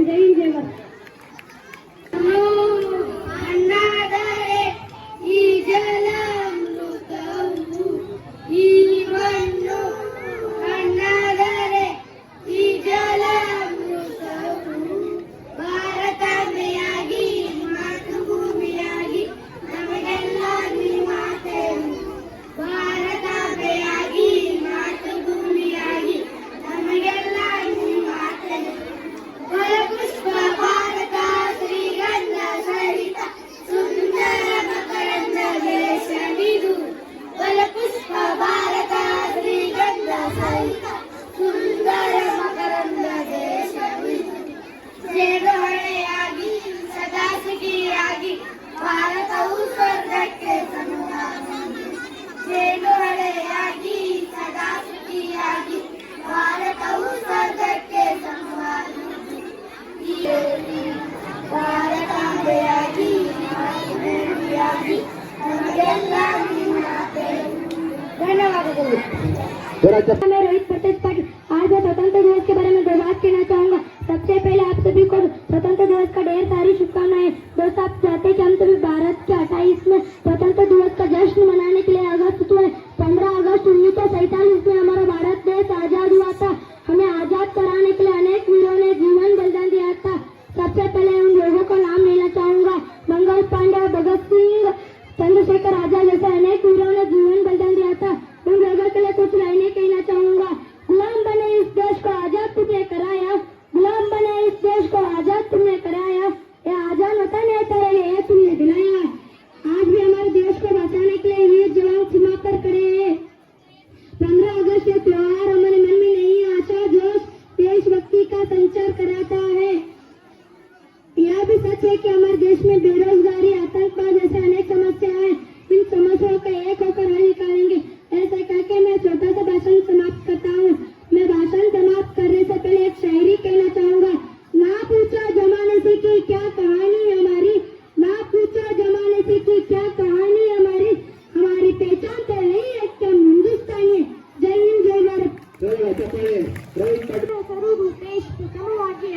ಹಿಂದ್, ಜೈ ಹಿಂದ್, ಜೈ ಭಾರತ್. ಅಣ್ಣಾದರೆ ಈ ಜಲಾಮೃತವು, ಈ ಮಣ್ಣು ಅಣ್ಣಾದರೆ ಈ ಜಲಾಮೃತವು, ಭಾರತಾಂಬೆಯಾಗಿ ಮಾತೃಭೂಮಿಯಾಗಿ ನಮಗೆಲ್ಲ ಮಾತೆಯು, ಭಾರತಾಂಬೆಯಾಗಿ ಮಾತೃಭೂಮಿಯಾಗಿ ನಮಗೆಲ್ಲ ಮಾತೆಯು. ಫಲಪುಷ್ಪ ಭಾರತ ಶ್ರೀಗಂಧ ಸಹಿತ ಸುಂದರ ಮಕರಂದ ದೇಶವಿದು, ಫಲಪುಷ್ಪ ಭಾರತ ಶ್ರೀಗಂಧ ಸಹಿತ ಸುಂದರ ಮಕರಂದ ದೇಶವಿದು. ಸೇರುಹಳೆಯಾಗಿ ಸದಾ ಸುಖಿಯಾಗಿ ಭಾರತವು ಸ್ವರ್ಗಕ್ಕೆ ಸಮವಾಗಿದೆ. ಸೇರುಹಳೆಯಾಗಿ ಸದಾ ಸುಖಿಯಾಗಿ ಭಾರತವು ಸ್ವರ್ಗಕ್ಕೆ ಸಮವಾಗಿದೆ. ಭಾರತಾಂಬೆಯಾಗಿ ಮಾತೃಭೂಮಿಯಾಗಿ ನಮಗೆಲ್ಲ ಧನ್ಯವಾದಗಳು. मैं रोहित प्रत्यक्ष पाटिल आज मैं स्वतंत्र दिवस के बारे में दो बात कहना चाहूंगा। सबसे पहले आप सभी को स्वतंत्र दिवस का ढेर सारी शुभकामनाएं। दोस्तों, आप चाहते हैं कि हम सभी भारत के 28वें स्वतंत्र दिवस का जश्न मनाने के लिए अगस्त 15 अगस्त 1947 में हमारा भारत देश आजाद हुआ था। हमें आजाद कराने के लिए अनेक वीरों ने जीवन बलिदान दिया था। सबसे पहले उन लोगों का नाम लेना चाहूंगा। मंगल पांडे, भगत सिंह, चंद्रशेखर आजाद जैसे अनेक वीरों ने जीवन बलिदान दिया था। उन लोगों के लिए कुछ लाइनें कहना चाहूंगा। गुलाम बने इस देश को आजाद तुमने कराया, गुलाम बने इस देश को आजाद तुमने कराया, ये आजाद वतन है तेरे ये तुमने दिलाया। आज भी हमारे देश को बचाने के लिए वीर जवान सीमा पर खड़े हैं। 15 अगस्त ये त्योहार हमारे मन में नई आशा, जोश, देशभक्ति का संचार कराता है। यह भी सच है कि हमारे देश में बेरोजगारी, आतंकवाद जैसे अनेक समस्याएं हैं। इन समस्याओं का एक होकर हल निकालेंगे। ऐसा कहकर मैं छोटा सा भाषण समाप्त करता हूँ। मैं भाषण समाप्त करने से पहले एक शायरी कहना चाहूंगा। ना पूछा जमाने से कि क्या कहानी हमारी, ना पूछा जमाने से कि क्या कहानी हमारी, हमारी पहचान तो नहीं है कि हम हिंदुस्तानी है। जय हिंद, जय भारत. ರೂಪೇಶ್, ಪ್ರಥಮವಾಗಿ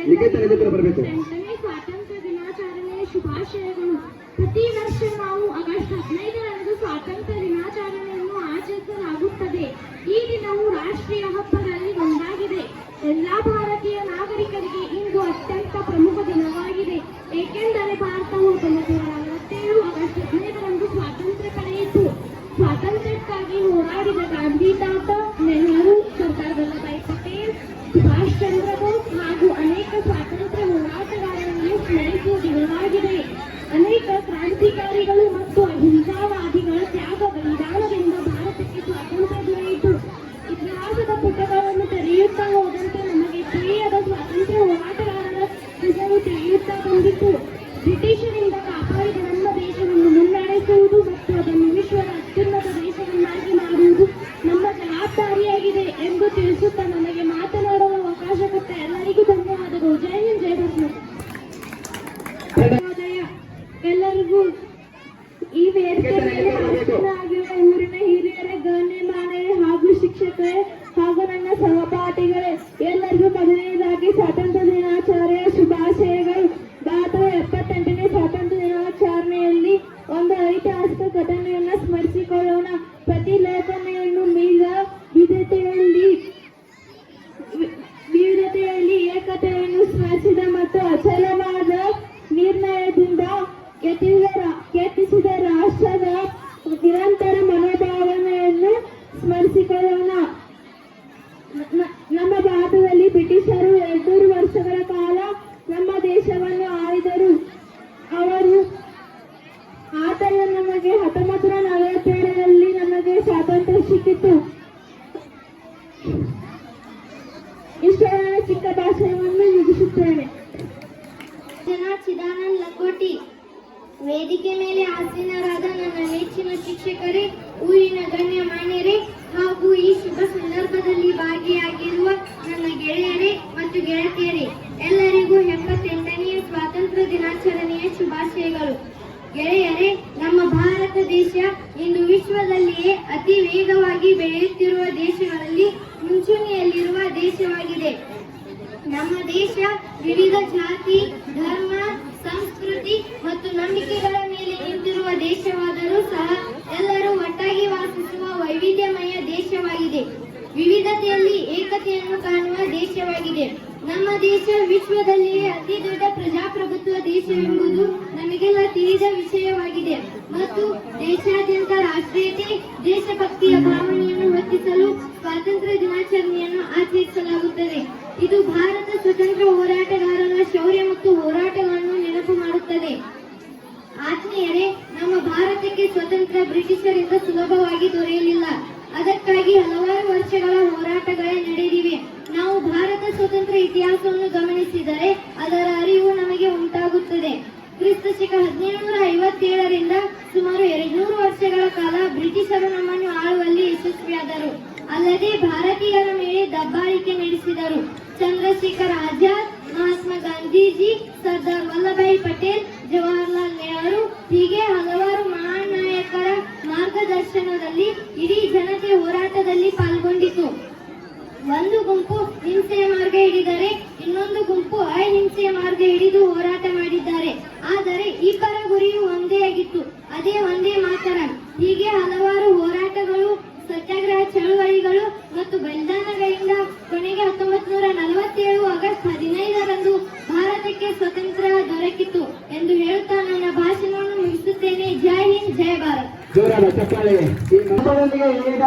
ಸ್ವಾತಂತ್ರ್ಯ ದಿನಾಚರಣೆಯ ಶುಭಾಶಯಗಳು. ಪ್ರತಿ ವರ್ಷ ನಾವು ಆಗಸ್ಟ್ 15ರಂದು ಸ್ವಾತಂತ್ರ್ಯ ದಿನಾಚರಣೆಯನ್ನು ಆಚರಿಸಲಾಗುತ್ತದೆ. ಈ ದಿನವು ರಾಷ್ಟ್ರೀಯ ಹಬ್ಬಗಳಲ್ಲಿ ಒಂದಾಗಿದೆ. ಎಲ್ಲಾ ಭಾರತೀಯ ನಾಗರಿಕರಿಗೆ ಇಂದು ಅತ್ಯಂತ ಪ್ರಮುಖ ದಿನವಾಗಿದೆ. ಏಕೆಂದರೆ ಭಾರತವು 1947 ಆಗಸ್ಟ್ 15ರಂದು ಸ್ವಾತಂತ್ರ್ಯ ಪಡೆಯಿತು. ಸ್ವಾತಂತ್ರ್ಯಕ್ಕಾಗಿ ಹೋರಾಡಿದ ಗಾಂಧಿ ತಾತ, ನೆಹರು, ಸರ್ದಾರ್ ವಲ್ಲಭಾಯಿ ಪಟೇಲ್, ಸುಭಾಷ್ ಚಂದ್ರ ಬೋಸ್ ಹಾಗೂ ಅನೇಕ ಸ್ವಾತಂತ್ರ್ಯ ಹೋರಾಟಗಾರರನ್ನು ಸ್ಮರಿಸುವ ದಿನವಾಗಿದೆ. ಅನೇಕ ಕ್ರಾಂತಿಕಾರಿಗಳು ಮತ್ತು ಅಹಿಂಸಾವಾದಿಗಳ ತ್ಯಾಗ ಬಲಿದಾನದಿಂದ ಭಾರತಕ್ಕೆ ಸ್ವಾತಂತ್ರ್ಯ ದೊರೆಯಿತು. ಇತಿಹಾಸದ ಪುಟಗಳನ್ನು ತೆರೆಯುತ್ತಾ ಹೋದಂತೆ ನಮಗೆ ತಿಳಿಯದ ಸ್ವಾತಂತ್ರ್ಯ ಹೋರಾಟಗಾರರ ಹೆಸರು ತಿಳಿಯುತ್ತಾ ಬಂದಿತು. ಬ್ರಿಟಿಷರಿಂದ ಕಾಪಾಡಿದ ನಮ್ಮ ದೇಶವನ್ನು ಮುನ್ನಡೆಸುವುದು ಮತ್ತು ಅದನ್ನು ವಿಶ್ವದ ಅತ್ಯುನ್ನತ ದೇಶವನ್ನಾಗಿ ಮಾಡುವುದು ನಮ್ಮ ಜವಾಬ್ದಾರಿಯಾಗಿದೆ ಎಂದು ತಿಳಿಸುತ್ತಾ ನನಗೆ ಮಾತನಾಡುವ ಅವಕಾಶ ಕೊಟ್ಟ ಎಲ್ಲರಿಗೂ ಧನ್ಯವಾದಗಳು. ಜೈ ಹಿಂದ್, ಜೈ ಭಾರತ್. ಎಲ್ಲರಿಗೂ ಈ ವೇದಿಕೆ ಮೇಲೆ ಆಗಿರುವ ಊರಿನ ಹಿರಿಯರೇ, ಗಣ್ಯಮಾನ್ಯರೇ ಹಾಗೂ ಶಿಕ್ಷಕರೇ ಹಾಗೂ ನನ್ನ ಸಹಪಾಠಿಗಳೇ, ಎಲ್ಲರಿಗೂ ಮೊದಲನೇದಾಗಿ ಸ್ವಾತಂತ್ರ್ಯ ದಿನಾಚರಣೆಯ ಶುಭಾಶಯಗಳು. ಭಾರತದ 78ನೇ ಸ್ವಾತಂತ್ರ್ಯ ದಿನಾಚರಣೆಯಲ್ಲಿ ಒಂದು ಐತಿಹಾಸಿಕ ಘಟನೆಯನ್ನು ಸ್ಮರಿಸಿಕೊಳ್ಳೋಣ. ಪ್ರತಿಲೇಖನೆಯನ್ನು ವಿವಿಧತೆಯಲ್ಲಿ ಏಕತೆಯನ್ನು ಸ್ಮರಿಸಿದ ಮತ್ತು ಅಚಲವಾದ ನಿರ್ಣಯದಿಂದ ಕೆತ್ತಿಸಿದ ರಾಷ್ಟ್ರದ ನಿರಂತರ ಮನೋಭಾವನೆಯನ್ನು ಸ್ಮರಿಸಿಕೊಳ್ಳೋಣ. ನಮ್ಮ ಭಾರತದಲ್ಲಿ ಬ್ರಿಟಿಷರು 200 ವರ್ಷಗಳ ಕಾಲ ನಮ್ಮ ದೇಶವನ್ನು ಆಳಿದರು. ಆದರೆ ನಮಗೆ 1947ರಲ್ಲಿ ನಮಗೆ ಸ್ವಾತಂತ್ರ್ಯ ಸಿಕ್ಕಿತು. ಇಷ್ಟು ಚಿಕ್ಕ ಭಾಷಣವನ್ನು ಮುಗಿಸುತ್ತೇನೆ. ಚಿದಾನಂದ್ ಲಕೋಟಿ, ವೇದಿಕೆ ಮೇಲೆ ಆಸೀನರಾದ ನನ್ನ ನೆಚ್ಚಿನ ಶಿಕ್ಷಕರೇ, ಊರಿನ ಗಣ್ಯಮಾನ್ಯರೇ ಹಾಗೂ ಈ ಶುಭ ಸಂದರ್ಭದಲ್ಲಿ ಭಾಗಿಯಾಗಿರುವ ನನ್ನ ಗೆಳೆಯರೇ ಮತ್ತು ಗೆಳತಿಯರೇ, ಎಲ್ಲರಿಗೂ 78ನೇ ಸ್ವಾತಂತ್ರ್ಯ ದಿನಾಚರಣೆಯ ಶುಭಾಶಯಗಳು. ಗೆಳೆಯರೇ, ನಮ್ಮ ಭಾರತ ದೇಶ ಇಂದು ವಿಶ್ವದಲ್ಲಿಯೇ ಅತಿ ವೇಗವಾಗಿ ಬೆಳೆಯುತ್ತಿರುವ ದೇಶಗಳಲ್ಲಿ ಮುಂಚೂಣಿಯಲ್ಲಿರುವ ದೇಶವಾಗಿದೆ. ನಮ್ಮ ದೇಶ ವಿವಿಧ ಜಾತಿ, ಧರ್ಮ, ಸಂಸ್ಕೃತಿ ಮತ್ತು ನಂಬಿಕೆಗಳ ಮೇಲೆ ನಿಂತಿರುವ ದೇಶವಾದರೂ ಸಹ ಎಲ್ಲರೂ ಒಟ್ಟಾಗಿ ವಾಸಿಸುವ ವೈವಿಧ್ಯಮಯ ದೇಶವಾಗಿದೆ. ವಿವಿಧತೆಯಲ್ಲಿ ಏಕತೆಯನ್ನು ಕಾಣುವ ದೇಶವಾಗಿದೆ. ನಮ್ಮ ದೇಶ ವಿಶ್ವದಲ್ಲಿಯೇ ಅತಿ ದೊಡ್ಡ ಪ್ರಜಾಪ್ರಭುತ್ವ ದೇಶವೆಂಬುದು ನಮಗೆಲ್ಲ ತಿಳಿದ ವಿಷಯವಾಗಿದೆ ಮತ್ತು ದೇಶಾದ್ಯಂತ ರಾಷ್ಟ್ರೀಯತೆ, ದೇಶಭಕ್ತಿಯ ಭಾವನೆಯನ್ನು ಹೆಚ್ಚಿಸಲು ಸ್ವಾತಂತ್ರ್ಯ ದಿನಾಚರಣೆಯನ್ನು ಆಚರಿಸಲಾಗುತ್ತದೆ. ಇದು ಭಾರತ ಸ್ವತಂತ್ರ ಹೋರಾಟಗಾರರ ಶೌರ್ಯ ಮತ್ತು ಹೋರಾಟಗಳನ್ನು ನೆನಪು ಮಾಡುತ್ತದೆ. ಆತ್ಮೀಯರೇ, ನಮ್ಮ ಭಾರತಕ್ಕೆ ಸ್ವತಂತ್ರ ಬ್ರಿಟಿಷರಿಂದ ಸುಲಭವಾಗಿ ದೊರೆಯಲಿಲ್ಲ. ಅದಕ್ಕಾಗಿ ಹಲವಾರು ವರ್ಷಗಳ ಹೋರಾಟಗಳೇ ನಡೆದಿವೆ. ನಾವು ಭಾರತ ಸ್ವತಂತ್ರ ಇತಿಹಾಸವನ್ನು ಗಮನಿಸಿದರೆ ಅದರ ಅರಿವು ನಮಗೆ ಉಂಟಾಗುತ್ತದೆ. ಕ್ರಿಸ್ತ ಶಕ 1757ರಿಂದ ಸುಮಾರು 200 ವರ್ಷಗಳ ಕಾಲ ಬ್ರಿಟಿಷರು ನಮ್ಮನ್ನು ಆಳುವಲ್ಲಿ ಯಶಸ್ವಿಯಾದರು. ಅಲ್ಲದೆ ಭಾರತೀಯರ ಮೇಲೆ ದಬ್ಬಾಳಿಕೆ ನಡೆಸಿದರು. ಚಂದ್ರಶೇಖರ್ ಆಜಾದ್, ಮಹಾತ್ಮ ಗಾಂಧೀಜಿ, ಸರ್ದಾರ್ ವಲ್ಲಭಾಯಿ ಪಟೇಲ್, ಜವಾಹರ್ಲಾಲ್ ನೆಹರು ಹೀಗೆ ಹಲವಾರು ಮಹಾನ್ ನಾಯಕರ ಮಾರ್ಗದರ್ಶನದಲ್ಲಿ ಇಡೀ ಜನತೆ ಹೋರಾಟದಲ್ಲಿ ಪಾಲ್ಗೊಂಡಿತು. ಒಂದು ಗುಂಪು ಹಿಂಸೆಯ ಮಾರ್ಗ ಹಿಡಿದರೆ ಇನ್ನೊಂದು ಗುಂಪು ಅಹಿಂಸೆಯ ಮಾರ್ಗ ಹಿಡಿದು ಹೋರಾಟ ಮಾಡಿದ್ದಾರೆ. ಆದರೆ ಇಬ್ಬರ ಗುರಿಯು ಒಂದೇ ಆಗಿತ್ತು, ಅದೇ ಒಂದೇ ಮಾತರಂ. ಹೀಗೆ ಹಲವಾರು ಹೋರಾಟಗಳು, ಸತ್ಯಾಗ್ರಹ ಚಳವಳಿಗಳು ಮತ್ತು ಬಲಿದಾನಗಳಿಂದ ಕೊನೆಗೆ 1947 ಆಗಸ್ಟ್ 15ರಂದು ಭಾರತಕ್ಕೆ ಸ್ವತಂತ್ರ ದೊರಕಿತು ಎಂದು ಹೇಳುತ್ತಾ ನನ್ನ ಭಾಷಣವನ್ನು ಮುಗಿಸುತ್ತೇನೆ. ಜೈ ಹಿಂದ್, ಜೈ ಭಾರತ್. ಜೋರಾದ ಚಪ್ಪಾಳೆ. ಈ ಮಕ್ಕಳೊಂದಿಗೆ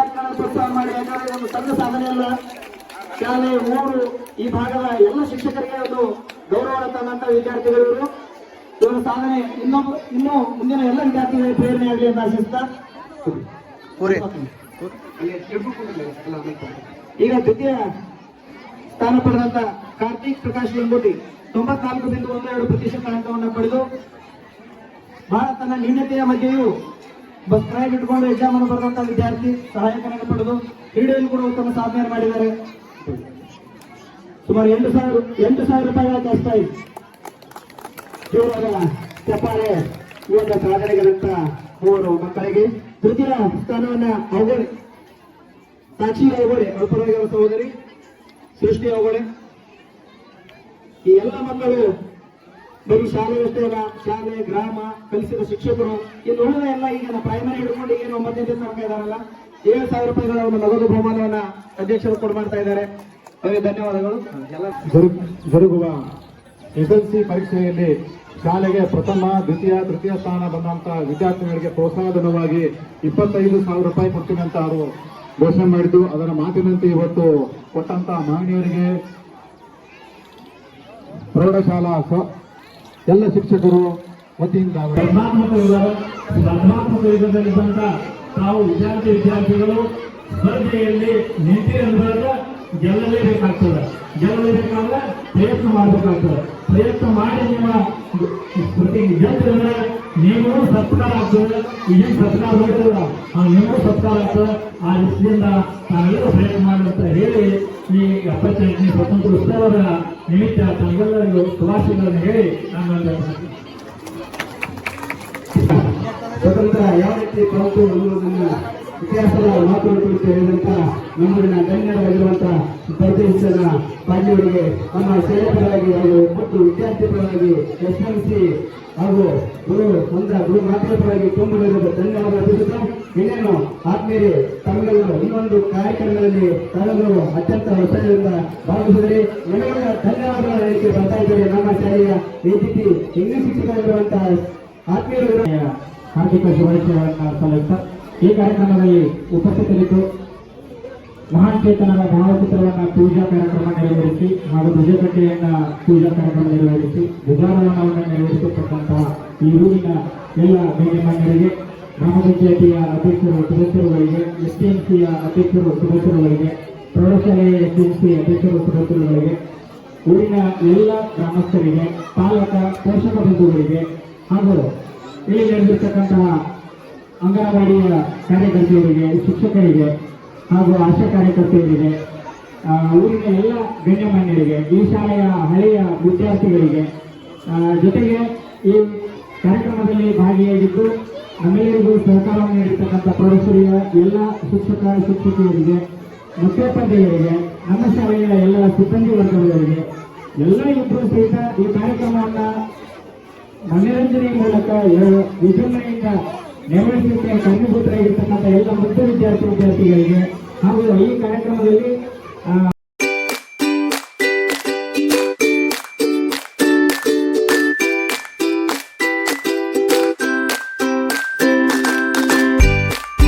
ಪ್ರೋತ್ಸಾಹ ಮಾಡಿ, ಯಾಕಂದ್ರೆ ಒಂದು ಸಣ್ಣ ಸಾಧನೆ ಅಲ್ಲ. ಶಾಲೆ, ಊರು, ಈ ಭಾಗದ ಎಲ್ಲ ಶಿಕ್ಷಕರಿಗೆ ಒಂದು ಗೌರವ ತಂದಂತ ವಿದ್ಯಾರ್ಥಿಗಳು ಇವರು. ಇವರ ಸಾಧನೆ ಇನ್ನೂ ಮುಂದಿನ ಎಲ್ಲ ವಿದ್ಯಾರ್ಥಿಗಳಿಗೆ ಪ್ರೇರಣೆ ಆಗಲಿ ಅಂತ ಆಶಿಸ್ತಾ, ಈಗ ದ್ವಿತೀಯ ಸ್ಥಾನ ಪಡೆದಂತ ಕಾರ್ತಿಕ್ ಪ್ರಕಾಶ್ ಗಂಗೋಟಿ 94.12% ಅಂಕವನ್ನು ಪಡೆದು ಬಹಳ ತನ್ನ ನ್ಯೂನತೆಯ ಮಧ್ಯೆಯೂ ಬಸ್ ಟ್ರೈಲ್ ಇಟ್ಕೊಂಡು ಎಕ್ಸಾಮ್ ಅನ್ನು ಬರೆದಂತ ವಿದ್ಯಾರ್ಥಿ ಸಹಾಯಕರನ್ನು ಪಡೆದು ಕ್ರೀಡೆಯಲ್ಲಿ ಕೂಡ ಉತ್ತಮ ಸಾಧನೆ ಮಾಡಿದ್ದಾರೆ. ಸುಮಾರು 8,000 ರೂಪಾಯಿಗಳ ಕ್ಯಾಶ್ ಪ್ರೈಸ್. ಜೋರಾದ ಚಪ್ಪಾಳೆ ಈ ಒಂದು ಸಾಧನೆಗಳಂತ ಮೂವರು ಮಕ್ಕಳಿಗೆ. ತೃತೀಯ ಸ್ಥಾನವನ್ನ ಅವಗಡೆ ಸಾಕ್ಷಿ ಅವಗಡೆ, ಅವರ ಪರವಾಗಿ ಅವರ ಸಹೋದರಿ ಸೃಷ್ಟಿ ಅವಗಡೆ. ಈ ಎಲ್ಲ ಮಕ್ಕಳು ಬರೀ ಶಾಲೆ ಅಷ್ಟೇ ಅಲ್ಲ, ಶಾಲೆ, ಗ್ರಾಮ, ಕಲಿಸಿದ ಶಿಕ್ಷಕರು, ಇನ್ನು ಉಳಿದ ಎಲ್ಲ ಈಗ ಪ್ರೈಮರಿ ಹಿಡ್ಕೊಂಡು ಏನು 9ನೇ ತನಕ ಇದಾರಲ್ಲ, 7,000 ರೂಪಾಯಿಗಳ ಒಂದು ನಗದು ಬಹುಮಾನವನ್ನ ಅಧ್ಯಕ್ಷರು ಕೊಡು ಮಾಡ್ತಾ ಇದ್ದಾರೆ. ಅವರಿಗೆ ಧನ್ಯವಾದಗಳು. ಜರುಗುವ SSLC ಪರೀಕ್ಷೆಯಲ್ಲಿ ಶಾಲೆಗೆ ಪ್ರಥಮ, ದ್ವಿತೀಯ, ತೃತೀಯ ಸ್ಥಾನ ಬಂದಂತ ವಿದ್ಯಾರ್ಥಿಗಳಿಗೆ ಪ್ರೋತ್ಸಾಹಧನವಾಗಿ 25,000 ರೂಪಾಯಿ ಕೊಡ್ತೀನಿ ಅಂತ ಅವರು ಘೋಷಣೆ ಮಾಡಿದ್ದು, ಅದರ ಮಾತಿನಂತೆ ಇವತ್ತು ಕೊಟ್ಟಂತ ಮಾನ್ಯರಿಗೆ, ಪ್ರೌಢಶಾಲಾ ಎಲ್ಲ ಶಿಕ್ಷಕರು ವತಿಯಿಂದ ಸ್ಪರ್ಧಾತ್ಮಕ ಯುಗದಲ್ಲಿದ್ದಂತ ತಾವು ವಿದ್ಯಾರ್ಥಿಗಳು ಸ್ಪರ್ಧೆಯಲ್ಲಿ ನಿಂತಿರುವಾಗ ಗೆಲ್ಲಲೇಬೇಕಾಗ್ತದೆ. ಗೆಲ್ಲಲೇಬೇಕಾದ್ರೆ ಪ್ರಯತ್ನ ಮಾಡಬೇಕಾಗ್ತದೆ. ಪ್ರಯತ್ನ ಮಾಡಿ ನೀವು ಗೆದ್ದರೆ ನೀವು ಸತ್ಕಾರ ಆಗ್ತದೆ. ಈಗೇನು ಸತ್ಕಾರ ಮಾಡ್ತದ ನಿಮಗೂ ಸತ್ಕಾರ ಆಗ್ತದೆ. ಆ ದೃಷ್ಟಿಯಿಂದ ತಾವೆಲ್ಲರೂ ಪ್ರಯತ್ನ ಮಾಡುವಂತ ಹೇಳಿ ಈ 78ನೇ ಸ್ವತಂತ್ರ ಉತ್ಸವದ ನಿಮಿತ್ತ ತಮ್ಮೆಲ್ಲರಿಗೂ ಶುಭಾಶಯಗಳನ್ನು ಹೇಳಿ ನಾನು ಸ್ವತಂತ್ರ ಯಾವ ರೀತಿ ಬಂತು ಅನ್ನೋದನ್ನ ಇತಿಹಾಸದ ಮಾತುಗಳ ಕುರಿತು ಹೇಳಿದಂತ ನಮ್ಮನ್ನ ಗಣ್ಯರಾಗಿರುವಂತಹ ಪ್ರತಿಷ್ಠಾನ ಪಾಂಡ್ಯವರಿಗೆ ನಮ್ಮ ಸೇವೆ ಪರವಾಗಿ ಹಾಗೂ ಮತ್ತು ವಿದ್ಯಾರ್ಥಿ ಪರವಾಗಿ SSLC ಹಾಗೂ ಗುರು ಮಾತ್ರ ಪರವಾಗಿ ತುಂಬಲಿರುವ ಧನ್ಯವಾದ ಅರ್ಪಿಸುತ್ತಾ, ಇನ್ನೇನು ಆತ್ಮೀಯರೇ ತಮ್ಮೆಲ್ಲರೂ ಇನ್ನೊಂದು ಕಾರ್ಯಕ್ರಮದಲ್ಲಿ ತಾವೆಲ್ಲರೂ ಅತ್ಯಂತ ಉತ್ಸಾಹದಿಂದ ಭಾಗವಹಿಸಿದರೆ ನಿಮಗೆ ಧನ್ಯವಾದಗಳ ಹೇಳಿಕೆ ಬರ್ತಾ ಇದ್ದಾರೆ. ನಮ್ಮ ಶಾಲೆಯ ATP ಇಂಗ್ಲಿಷ್ ಶಿಕ್ಷಕರಾಗಿರುವಂತಹ ಆತ್ಮೀಯರು ಹಾರ್ದಿಕ ಶುಭಾಶಯಗಳನ್ನು ಸಲ್ಲಿಸುತ್ತಾ, ಈ ಕಾರ್ಯಕ್ರಮದಲ್ಲಿ ಉಪಸ್ಥಿತರಿದ್ದು ಮಹಾನ್ ಚೇತನರ ಭಾವಚಿತ್ರವನ್ನು ಪೂಜಾ ಕಾರ್ಯಕ್ರಮ ನೆರವೇರಿಸಿ ಹಾಗೂ ಧ್ವಜಗಟ್ಟೆಯನ್ನ ಪೂಜಾ ಕಾರ್ಯಕ್ರಮ ನೆರವೇರಿಸಿ ಧ್ವಜಾರೋಹಣವನ್ನು ನೆರವೇರಿಸತಕ್ಕಂತಹ ಈ ಊರಿನ ಎಲ್ಲ ಗಣ್ಯಮಾನ್ಯರಿಗೆ, ಗ್ರಾಮ ಪಂಚಾಯಿತಿಯ ಅಧ್ಯಕ್ಷರು ಸದಸ್ಯರುಗಳಿಗೆ, STMCಯ ಅಧ್ಯಕ್ಷರು ಸದಸ್ಯರುಗಳಿಗೆ, ಪ್ರೌಢಶಾಲೆಯ STMC ಅಧ್ಯಕ್ಷರು ಸದಸ್ಯರುಗಳಿಗೆ, ಊರಿನ ಎಲ್ಲ ಗ್ರಾಮಸ್ಥರಿಗೆ, ಪಾಲಕ ಪೋಷಕ ಬಂಧುಗಳಿಗೆ ಹಾಗೂ ಇಲ್ಲಿ ನಡೆದಿರ್ತಕ್ಕಂತಹ ಅಂಗನವಾಡಿಯ ಕಾರ್ಯಕರ್ತೆಯರಿಗೆ, ಶಿಕ್ಷಕರಿಗೆ ಹಾಗೂ ಆಶಾ ಕಾರ್ಯಕರ್ತೆಯರಿಗೆ, ಊರಿನ ಎಲ್ಲ ಗಣ್ಯಮಾನ್ಯರಿಗೆ, ಈ ಶಾಲೆಯ ಹಳೆಯ ವಿದ್ಯಾರ್ಥಿಗಳಿಗೆ, ಜೊತೆಗೆ ಈ ಕಾರ್ಯಕ್ರಮದಲ್ಲಿ ಭಾಗಿಯಾಗಿದ್ದು ನಮ್ಮೆಲ್ಲರಿಗೂ ಸಹಕಾರವನ್ನು ನೀಡಿರ್ತಕ್ಕಂಥ ಪ್ರೌಢಶಾಲೆಯ ಎಲ್ಲ ಶಿಕ್ಷಕಿಯರಿಗೆ, ಮುಖ್ಯೋಪಾಧ್ಯಾಯರಿಗೆ, ನಮ್ಮ ಶಾಲೆಯ ಎಲ್ಲ ಸಿಬ್ಬಂದಿ ವರ್ಗದವರಿಗೆ ಎಲ್ಲ ಇಬ್ಬರು ಸಹಿತ ಈ ಕಾರ್ಯಕ್ರಮವನ್ನ ಮನರಂಜನೆ ಮೂಲಕ ವಿಜೃಂಭಣೆಯಿಂದ ನೆರವೇರಿಸಲಿಕ್ಕೆ ಕಾರಣೀಭೂತರಾಗಿರ್ತಕ್ಕಂಥ ಎಲ್ಲ ಮುಖ್ಯ ವಿದ್ಯಾರ್ಥಿಗಳಿಗೆ ಹಾಗೂ ಈ ಕಾರ್ಯಕ್ರಮದಲ್ಲಿ